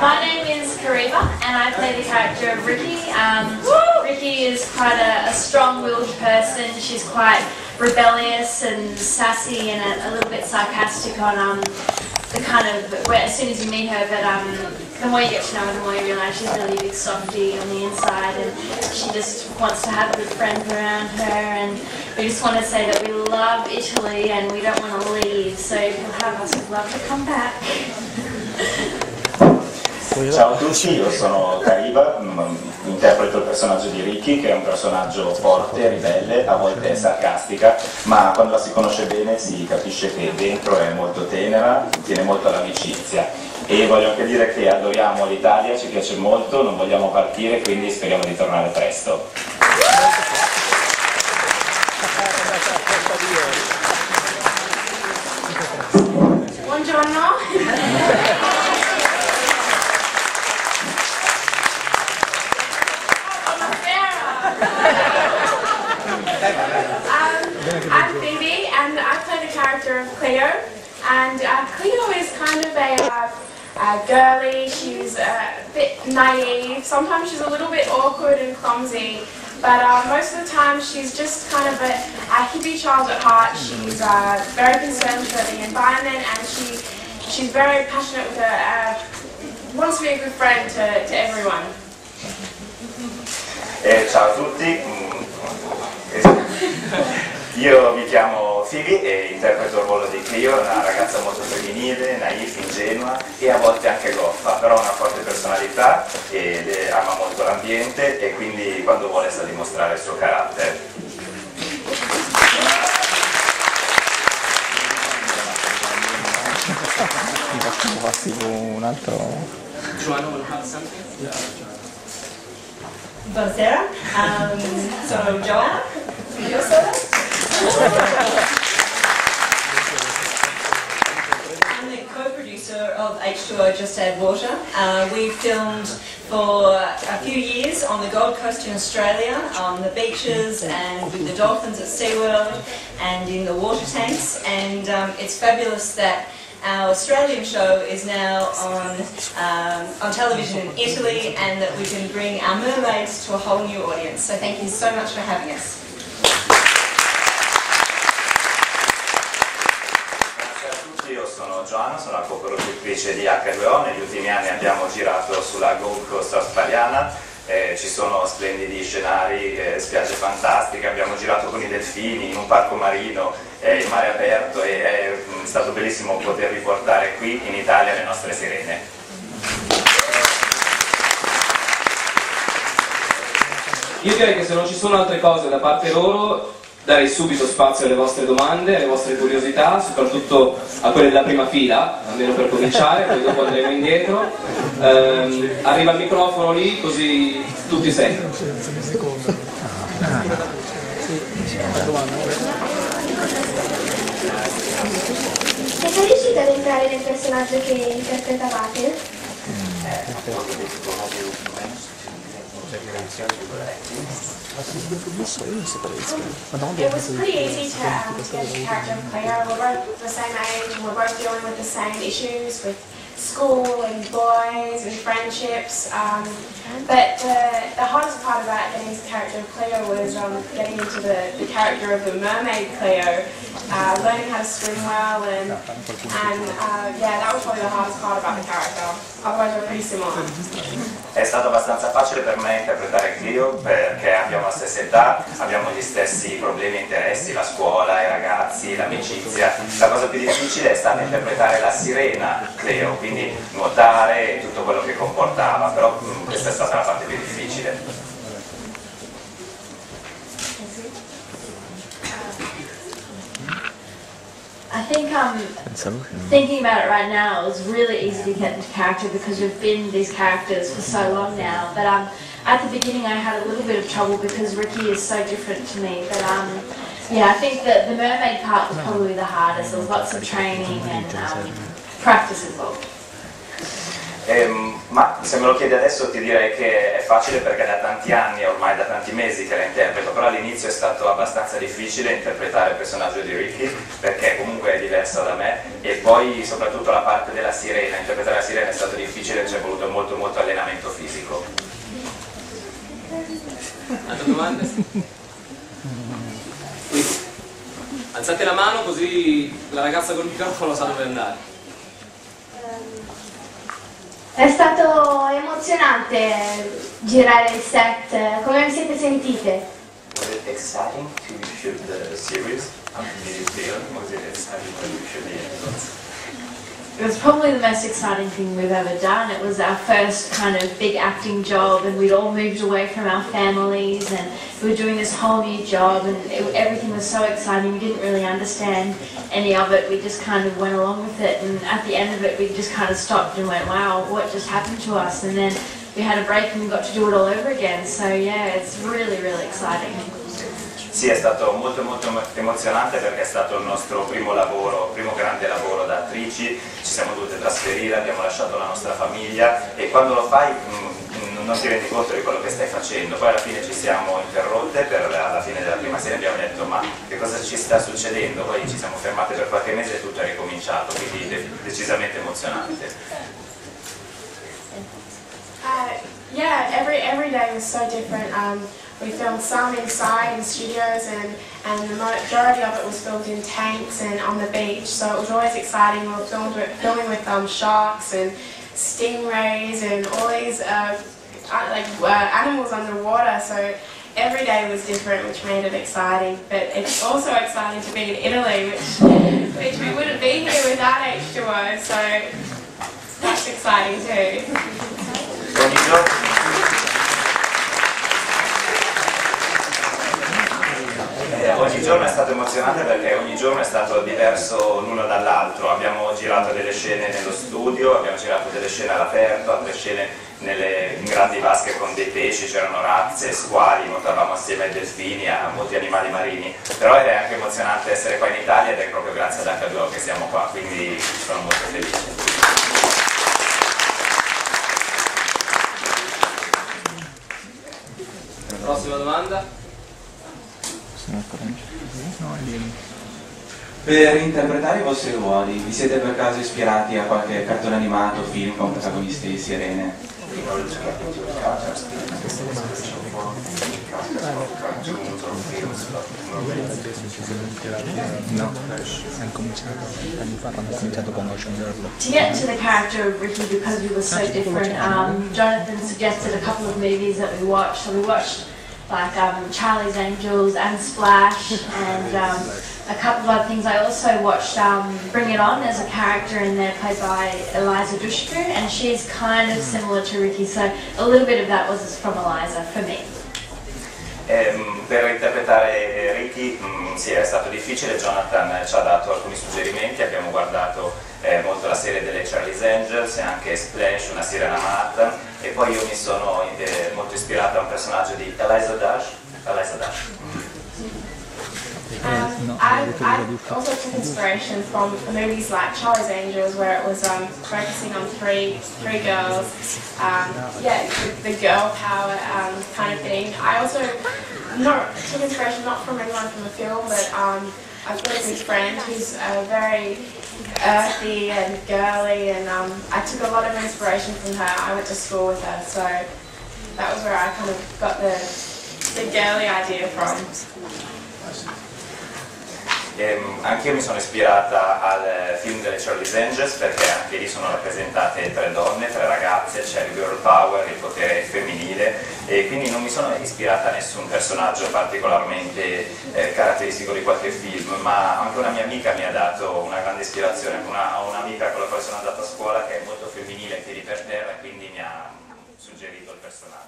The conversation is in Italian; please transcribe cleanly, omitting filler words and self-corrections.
My name is Kariba and I play the character of Ricky. Ricky is quite a strong-willed person. She's quite rebellious and sassy and a little bit sarcastic on the kind of, as soon as you meet her, but the more you get to know her, the more you realise she's really a big softie on the inside, and she just wants to have good friends around her, and we just want to say that we love Italy and we don't want to leave, so if you'll have us, we'd love to come back. Ciao a tutti, io sono Kariba, interpreto il personaggio di Ricky, che è un personaggio forte, ribelle, a volte sarcastica, ma quando la si conosce bene si capisce che dentro è molto tenera, tiene molto all'amicizia. E voglio anche dire che adoriamo l'Italia, ci piace molto, non vogliamo partire, quindi speriamo di tornare presto. Buongiorno. I'm Phoebe and I play the character of Cleo, and Cleo is kind of a girly, she's a bit naive, sometimes she's a little bit awkward and clumsy, but most of the time she's just kind of a hippie child at heart. She's very concerned for the environment, and she's very passionate with her, wants to be a good friend to everyone. Ciao a tutti. Io mi chiamo Phoebe e interpreto il ruolo di Cleo, una ragazza molto femminile, naif, ingenua e a volte anche goffa, però ha una forte personalità e ama molto l'ambiente e quindi quando vuole sa dimostrare il suo carattere. Un altro. Buonasera, sono Joanna, io sono. I'm the co-producer of H2o, Just Add Water. We filmed for a few years on the Gold Coast in Australia, on the beaches and with the dolphins at SeaWorld and in the water tanks, and it's fabulous that our Australian show is now on television in Italy, and that we can bring our mermaids to a whole new audience. So thank you so much for having us. Buonasera a tutti, io sono Joanna, sono la co-produttrice di H2o. Negli ultimi anni abbiamo girato sulla Gold Coast australiana. Ci sono splendidi scenari, spiagge fantastiche, abbiamo girato con i delfini in un parco marino, in mare aperto, e è stato bellissimo potervi portare qui in Italia le nostre sirene. Io direi che se non ci sono altre cose da parte loro, darei subito spazio alle vostre domande, alle vostre curiosità, soprattutto a quelle della prima fila, almeno per cominciare, poi dopo andremo indietro. Arriva il microfono lì, così tutti sentono. Siete riusciti ad entrare nel personaggio che interpretavate? It was pretty easy to get the character of Cleo. We're both the same age and we're both dealing with the same issues with school and boys and friendships. But the hardest part about getting into the character of Cleo was getting into the character of the mermaid Cleo, learning how to swim well, and yeah, that was probably the hardest part about the character. Otherwise we're pretty similar. È stato abbastanza facile per me interpretare Cleo perché abbiamo la stessa età, abbiamo gli stessi problemi e interessi, la scuola, i ragazzi, l'amicizia. La cosa più difficile è stata interpretare la sirena Cleo, quindi nuotare e tutto quello che comportava, però questa è stata la parte più difficile. I think thinking about it right now, it's really easy to get into character because we've been these characters for so long now. But at the beginning I had a little bit of trouble because Ricky is so different to me. But yeah, I think that the mermaid part was probably the hardest. There was lots of training and practice involved. Ma se me lo chiedi adesso ti direi che è facile perché da tanti anni, ormai da tanti mesi che la interpreto, però all'inizio è stato abbastanza difficile interpretare il personaggio di Ricky perché comunque è diverso diversa da me, e poi soprattutto la parte della sirena, interpretare la sirena è stato difficile, ci è voluto molto allenamento fisico. Altre domande? Alzate la mano così la ragazza col microfono sa dove andare. È stato emozionante girare il set, come vi siete sentite? Was it exciting to shoot the series? How did you feel? Was it exciting when you shoot the episodes? It was probably the most exciting thing we've ever done. It was our first kind of big acting job, and we'd all moved away from our families, and we were doing this whole new job, and everything was so exciting. We didn't really understand any of it. We just kind of went along with it, and at the end of it we just kind of stopped and went, wow, what just happened to us? And then we had a break and we got to do it all over again. So yeah, it's really exciting. Sì, è stato molto emozionante perché è stato il nostro primo grande lavoro da attrici, ci siamo dovute trasferire, abbiamo lasciato la nostra famiglia, e quando lo fai non ti rendi conto di quello che stai facendo. Poi alla fine ci siamo interrotte alla fine della prima serie, abbiamo detto ma che cosa ci sta succedendo? Poi ci siamo fermate per qualche mese e tutto è ricominciato, quindi decisamente emozionante. Yeah, every day was so different. We filmed some inside in studios, and the majority of it was filmed in tanks and on the beach, so it was always exciting. We were filming with sharks and stingrays and all these animals underwater, so every day was different, which made it exciting. But it's also exciting to be in Italy, which we wouldn't be here without H2o, so that's exciting too. Ogni giorno è stato emozionante perché ogni giorno è stato diverso l'uno dall'altro. Abbiamo girato delle scene nello studio, abbiamo girato delle scene all'aperto, altre scene in grandi vasche con dei pesci, c'erano razze, squali, nuotavamo assieme ai delfini, a molti animali marini. Però è anche emozionante essere qua in Italia, ed è proprio grazie ad H2o che siamo qua, quindi sono molto felice. Prossima domanda. Per interpretare i vostri ruoli, vi siete per caso ispirati a qualche cartone animato o film con protagonisti di sirene? No, hanno cominciato anni fa quando ho cominciato con Ocean Girl. To get to the character of Ricky, because we were so different, Jonathan suggested a couple of movies that we watched. So we watched like Charlie's Angels and Splash, and a couple of other things. I also watched Bring It On. There's a character in there played by Eliza Dushku, and she's kind of similar to Ricky, so a little bit of that was from Eliza for me. Per interpretare Ricky sì, è stato difficile. Jonathan ci ha dato alcuni suggerimenti, abbiamo guardato molto la serie delle Charlie's Angels e anche Splash, una sirena amata, e poi io mi sono molto ispirato a un personaggio di Eliza Dash. I also took inspiration from movies like Charlie's Angels, where it was focusing on three girls, the girl power kind of thing. I also took inspiration not from anyone from the film, but I've got a good friend who's very earthy and girly, and I took a lot of inspiration from her. I went to school with her, so that was where I kind of got the girly idea from. Anche io mi sono ispirata al film delle Charlie's Angels, perché anche lì sono rappresentate tre donne, tre ragazze, c'è il girl power, il potere femminile, e quindi non mi sono ispirata a nessun personaggio particolarmente caratteristico di qualche film, ma anche una mia amica mi ha dato una grande ispirazione. Ho un'amica con la quale sono andato a scuola che è molto femminile, piedi per terra, e quindi mi ha suggerito il personaggio.